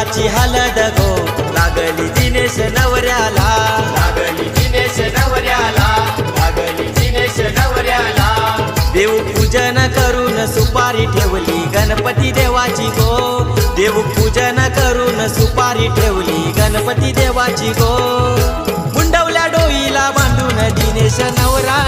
देवाची हलद गो लागली दिनेश नवऱ्याला, लागली दिनेश नवऱ्याला, लागली दिनेश नवऱ्याला. देव पूजन करून सुपारी ठेवली गणपती देवाची गो, देव पूजन करून सुपारी ठेवली गणपती देवाची गो. मुंडवल्या डोईला बांधून दिनेश नवरा